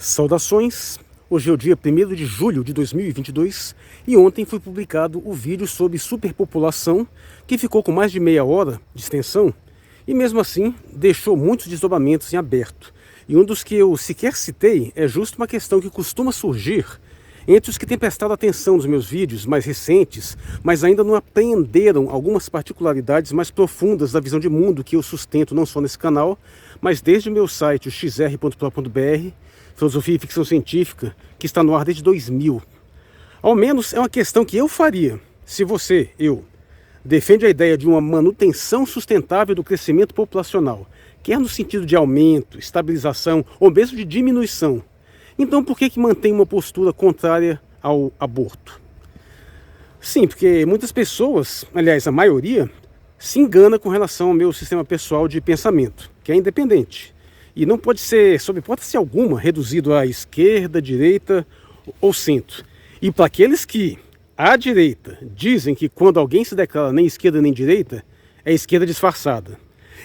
Saudações! Hoje é o dia 1º de julho de 2022 e ontem foi publicado o vídeo sobre superpopulação que ficou com mais de meia hora de extensão e mesmo assim deixou muitos desdobramentos em aberto. E um dos que eu sequer citei é justo uma questão que costuma surgir entre os que têm prestado atenção nos meus vídeos mais recentes, mas ainda não apreenderam algumas particularidades mais profundas da visão de mundo que eu sustento não só nesse canal, mas desde o meu site, o xr.pro.br, Filosofia e Ficção Científica, que está no ar desde 2000. Ao menos é uma questão que eu faria, se você, defende a ideia de uma manutenção sustentável do crescimento populacional, quer no sentido de aumento, estabilização ou mesmo de diminuição. Então por que mantém uma postura contrária ao aborto? Sim, porque muitas pessoas, aliás a maioria, se engana com relação ao meu sistema pessoal de pensamento, que é independente. E não pode ser, sob hipótese alguma, reduzido à esquerda, direita ou centro. E para aqueles que, à direita, dizem que quando alguém se declara nem esquerda nem direita, é esquerda disfarçada.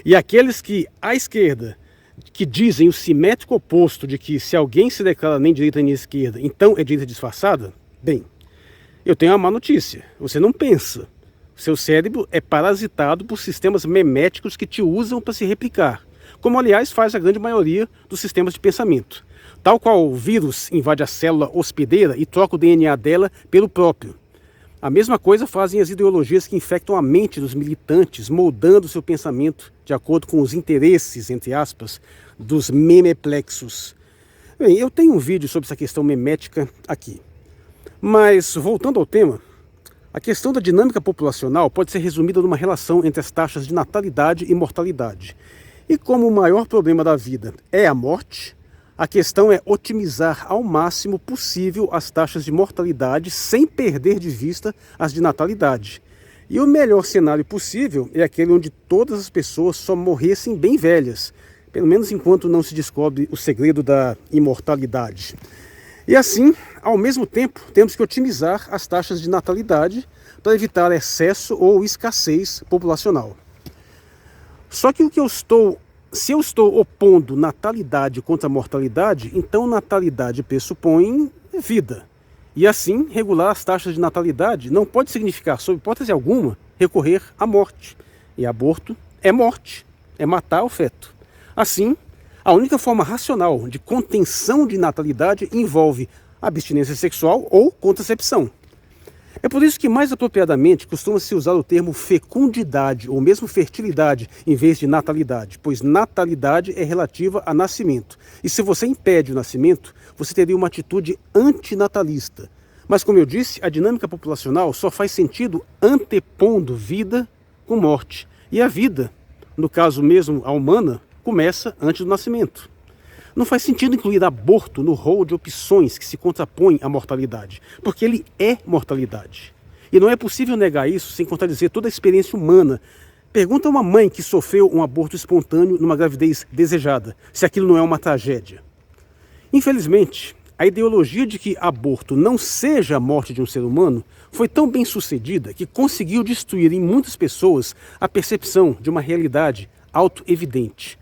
E aqueles que, à esquerda, que dizem o simétrico oposto de que se alguém se declara nem direita nem esquerda, então é direita disfarçada, bem, eu tenho uma má notícia. Você não pensa. Seu cérebro é parasitado por sistemas meméticos que te usam para se replicar, como aliás faz a grande maioria dos sistemas de pensamento. Tal qual o vírus invade a célula hospedeira e troca o DNA dela pelo próprio. A mesma coisa fazem as ideologias que infectam a mente dos militantes, moldando seu pensamento de acordo com os interesses, entre aspas, dos memeplexos. Bem, eu tenho um vídeo sobre essa questão memética aqui. Mas, voltando ao tema, a questão da dinâmica populacional pode ser resumida numa relação entre as taxas de natalidade e mortalidade. E como o maior problema da vida é a morte, a questão é otimizar ao máximo possível as taxas de mortalidade sem perder de vista as de natalidade. E o melhor cenário possível é aquele onde todas as pessoas só morressem bem velhas, pelo menos enquanto não se descobre o segredo da imortalidade. E assim, ao mesmo tempo, temos que otimizar as taxas de natalidade para evitar excesso ou escassez populacional. Só que se eu estou opondo natalidade contra mortalidade, então natalidade pressupõe vida. E assim, regular as taxas de natalidade não pode significar, sob hipótese alguma, recorrer à morte. E aborto é morte, é matar o feto. Assim, a única forma racional de contenção de natalidade envolve abstinência sexual ou contracepção. É por isso que mais apropriadamente costuma-se usar o termo fecundidade ou mesmo fertilidade em vez de natalidade, pois natalidade é relativa a nascimento. E se você impede o nascimento, você teria uma atitude antinatalista. Mas como eu disse, a dinâmica populacional só faz sentido antepondo vida com morte. E a vida, no caso mesmo a humana, começa antes do nascimento. Não faz sentido incluir aborto no rol de opções que se contrapõem à mortalidade, porque ele é mortalidade. E não é possível negar isso sem contradizer toda a experiência humana. Pergunta a uma mãe que sofreu um aborto espontâneo numa gravidez desejada, se aquilo não é uma tragédia. Infelizmente, a ideologia de que aborto não seja a morte de um ser humano foi tão bem sucedida que conseguiu destruir em muitas pessoas a percepção de uma realidade autoevidente.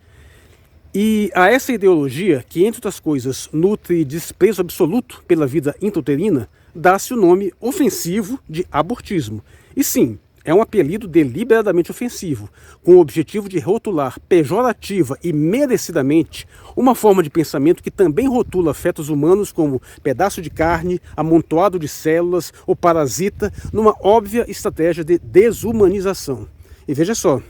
E a essa ideologia, que entre outras coisas nutre desprezo absoluto pela vida intrauterina, dá-se o nome ofensivo de abortismo. E sim, é um apelido deliberadamente ofensivo, com o objetivo de rotular pejorativa e merecidamente uma forma de pensamento que também rotula fetos humanos como pedaço de carne, amontoado de células ou parasita, numa óbvia estratégia de desumanização. E veja só,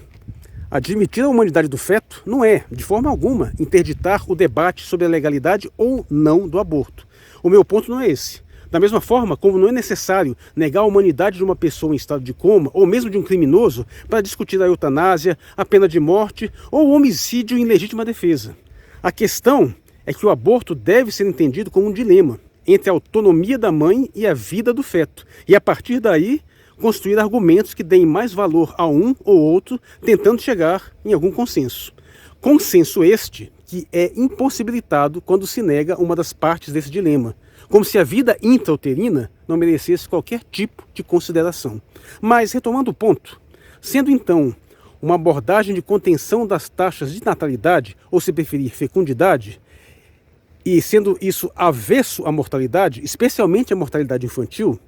admitir a humanidade do feto não é, de forma alguma, interditar o debate sobre a legalidade ou não do aborto. O meu ponto não é esse. Da mesma forma como não é necessário negar a humanidade de uma pessoa em estado de coma, ou mesmo de um criminoso, para discutir a eutanásia, a pena de morte ou o homicídio em legítima defesa. A questão é que o aborto deve ser entendido como um dilema entre a autonomia da mãe e a vida do feto. E a partir daí, construir argumentos que deem mais valor a um ou outro, tentando chegar em algum consenso. Consenso este que é impossibilitado quando se nega uma das partes desse dilema, como se a vida intrauterina não merecesse qualquer tipo de consideração. Mas, retomando o ponto, sendo então uma abordagem de contenção das taxas de natalidade, ou se preferir, fecundidade, e sendo isso avesso à mortalidade, especialmente à mortalidade infantil,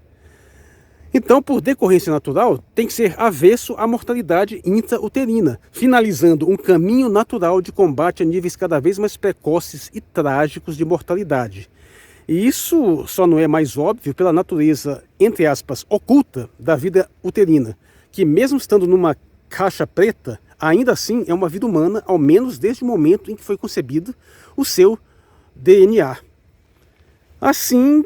então, por decorrência natural, tem que ser avesso à mortalidade intrauterina, finalizando um caminho natural de combate a níveis cada vez mais precoces e trágicos de mortalidade. E isso só não é mais óbvio pela natureza, entre aspas, oculta da vida uterina, que mesmo estando numa caixa preta, ainda assim é uma vida humana, ao menos desde o momento em que foi concebido o seu DNA. Assim,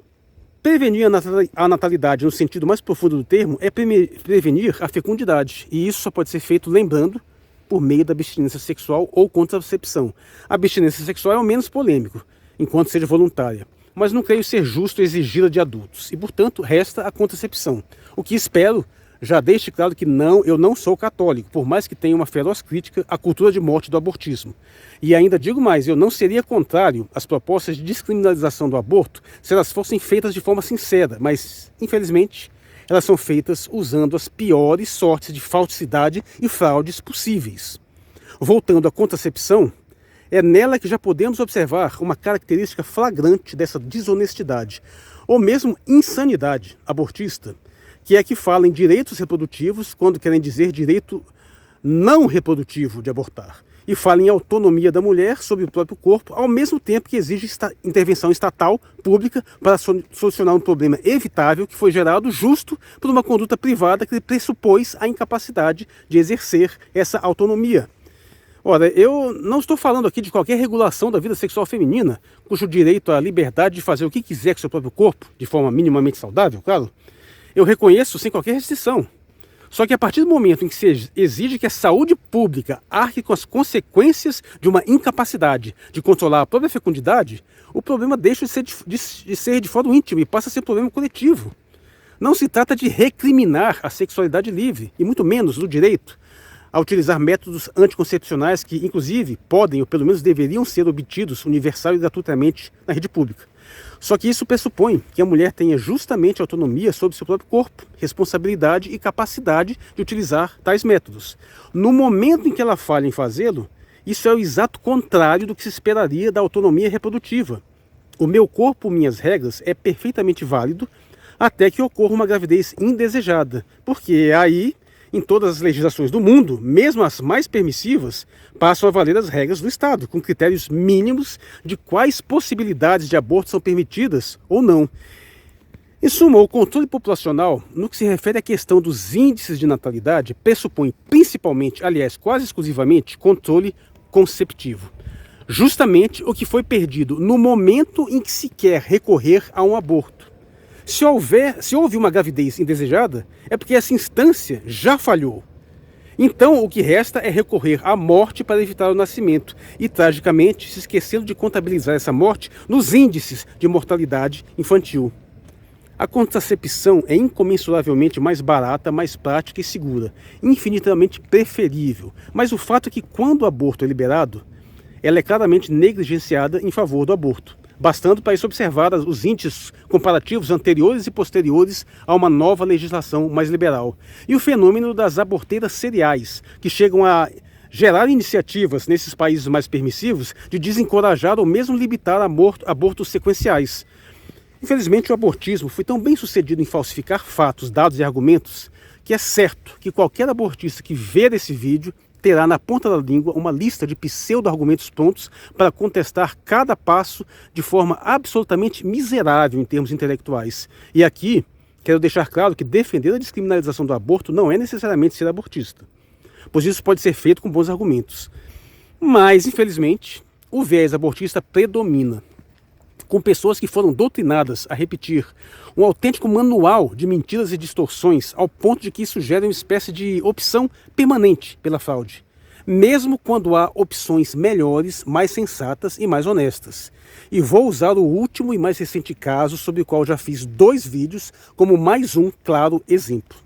prevenir a natalidade no sentido mais profundo do termo é prevenir a fecundidade, e isso só pode ser feito lembrando por meio da abstinência sexual ou contracepção. A abstinência sexual é o menos polêmico, enquanto seja voluntária, mas não creio ser justo exigi-la de adultos, e portanto resta a contracepção, o que espero já deixe claro que eu não sou católico, por mais que tenha uma feroz crítica à cultura de morte do abortismo. E ainda digo mais, eu não seria contrário às propostas de descriminalização do aborto se elas fossem feitas de forma sincera, mas, infelizmente, elas são feitas usando as piores sortes de falsidade e fraudes possíveis. Voltando à contracepção, é nela que já podemos observar uma característica flagrante dessa desonestidade, ou mesmo insanidade abortista, que é que fala em direitos reprodutivos quando querem dizer direito não reprodutivo de abortar, e fala em autonomia da mulher sobre o próprio corpo, ao mesmo tempo que exige intervenção estatal pública para solucionar um problema evitável que foi gerado justo por uma conduta privada que pressupôs a incapacidade de exercer essa autonomia. Ora, eu não estou falando aqui de qualquer regulação da vida sexual feminina, cujo direito à liberdade de fazer o que quiser com seu próprio corpo, de forma minimamente saudável, claro, eu reconheço sem qualquer restrição. Só que a partir do momento em que se exige que a saúde pública arque com as consequências de uma incapacidade de controlar a própria fecundidade, o problema deixa de ser de fórum íntimo e passa a ser um problema coletivo. Não se trata de recriminar a sexualidade livre, e muito menos o direito a utilizar métodos anticoncepcionais que, inclusive, podem ou pelo menos deveriam ser obtidos universal e gratuitamente na rede pública. Só que isso pressupõe que a mulher tenha justamente autonomia sobre seu próprio corpo, responsabilidade e capacidade de utilizar tais métodos. No momento em que ela falha em fazê-lo, isso é o exato contrário do que se esperaria da autonomia reprodutiva. O meu corpo, minhas regras é perfeitamente válido até que ocorra uma gravidez indesejada, porque aí, em todas as legislações do mundo, mesmo as mais permissivas, passam a valer as regras do Estado, com critérios mínimos de quais possibilidades de aborto são permitidas ou não. Em suma, o controle populacional, no que se refere à questão dos índices de natalidade, pressupõe principalmente, aliás, quase exclusivamente, controle conceptivo. Justamente o que foi perdido no momento em que se quer recorrer a um aborto. Se houve uma gravidez indesejada, é porque essa instância já falhou. Então, o que resta é recorrer à morte para evitar o nascimento e, tragicamente, se esquecendo de contabilizar essa morte nos índices de mortalidade infantil. A contracepção é incomensuravelmente mais barata, mais prática e segura, infinitamente preferível. Mas o fato é que, quando o aborto é liberado, ela é claramente negligenciada em favor do aborto, bastando para isso observar os índices comparativos anteriores e posteriores a uma nova legislação mais liberal. E o fenômeno das aborteiras seriais, que chegam a gerar iniciativas nesses países mais permissivos de desencorajar ou mesmo limitar abortos sequenciais. Infelizmente, o abortismo foi tão bem sucedido em falsificar fatos, dados e argumentos que é certo que qualquer abortista que ver esse vídeo terá na ponta da língua uma lista de pseudo-argumentos prontos para contestar cada passo de forma absolutamente miserável em termos intelectuais. E aqui, quero deixar claro que defender a descriminalização do aborto não é necessariamente ser abortista, pois isso pode ser feito com bons argumentos. Mas, infelizmente, o viés abortista predomina, com pessoas que foram doutrinadas a repetir um autêntico manual de mentiras e distorções, ao ponto de que isso gera uma espécie de opção permanente pela fraude, mesmo quando há opções melhores, mais sensatas e mais honestas. E vou usar o último e mais recente caso, sobre o qual já fiz 2 vídeos, como mais um claro exemplo.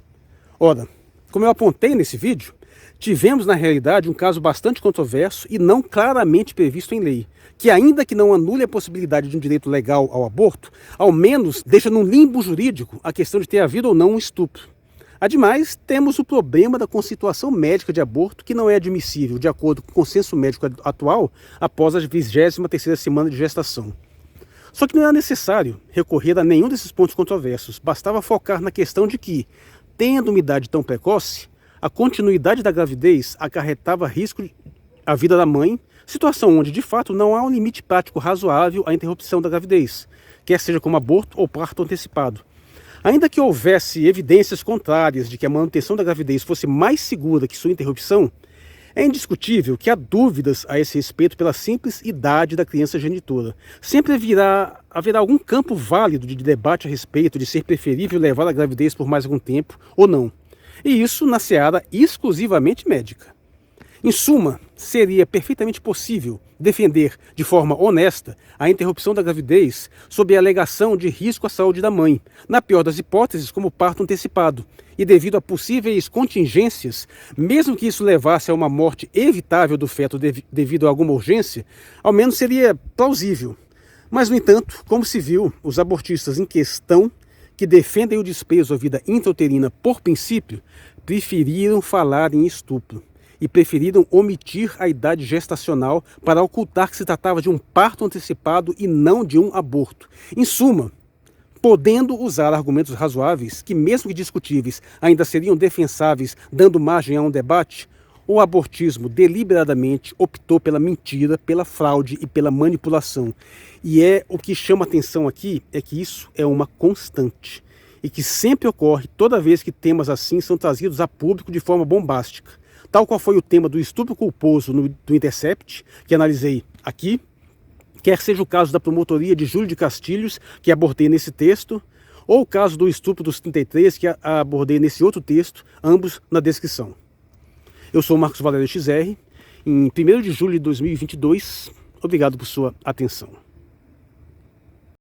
Ora, como eu apontei nesse vídeo, tivemos na realidade um caso bastante controverso e não claramente previsto em lei, que ainda que não anule a possibilidade de um direito legal ao aborto, ao menos deixa num limbo jurídico a questão de ter havido ou não um estupro. Ademais, temos o problema da constituição médica de aborto, que não é admissível, de acordo com o consenso médico atual, após a 23ª semana de gestação. Só que não era necessário recorrer a nenhum desses pontos controversos, bastava focar na questão de que, tendo uma idade tão precoce, a continuidade da gravidez acarretava risco à vida da mãe, situação onde, de fato, não há um limite prático razoável à interrupção da gravidez, quer seja como aborto ou parto antecipado. Ainda que houvesse evidências contrárias de que a manutenção da gravidez fosse mais segura que sua interrupção, é indiscutível que há dúvidas a esse respeito pela simples idade da criança genitora. Sempre haverá algum campo válido de debate a respeito de ser preferível levar a gravidez por mais algum tempo ou não. E isso na seara exclusivamente médica. Em suma, seria perfeitamente possível defender de forma honesta a interrupção da gravidez sob a alegação de risco à saúde da mãe, na pior das hipóteses, como parto antecipado, e devido a possíveis contingências, mesmo que isso levasse a uma morte evitável do feto devido a alguma urgência, ao menos seria plausível. Mas, no entanto, como se viu, os abortistas em questão, que defendem o desprezo à vida intrauterina por princípio, preferiram falar em estupro e preferiram omitir a idade gestacional para ocultar que se tratava de um parto antecipado e não de um aborto. Em suma, podendo usar argumentos razoáveis, que mesmo que discutíveis, ainda seriam defensáveis, dando margem a um debate, o abortismo deliberadamente optou pela mentira, pela fraude e pela manipulação. E o que chama atenção aqui é que isso é uma constante e que sempre ocorre toda vez que temas assim são trazidos a público de forma bombástica. Tal qual foi o tema do estupro culposo do Intercept, que analisei aqui, quer seja o caso da promotoria de Júlio de Castilhos, que abordei nesse texto, ou o caso do estupro dos 33, que abordei nesse outro texto, ambos na descrição. Eu sou Marcos Valério XR, em 1º de julho de 2022. Obrigado por sua atenção.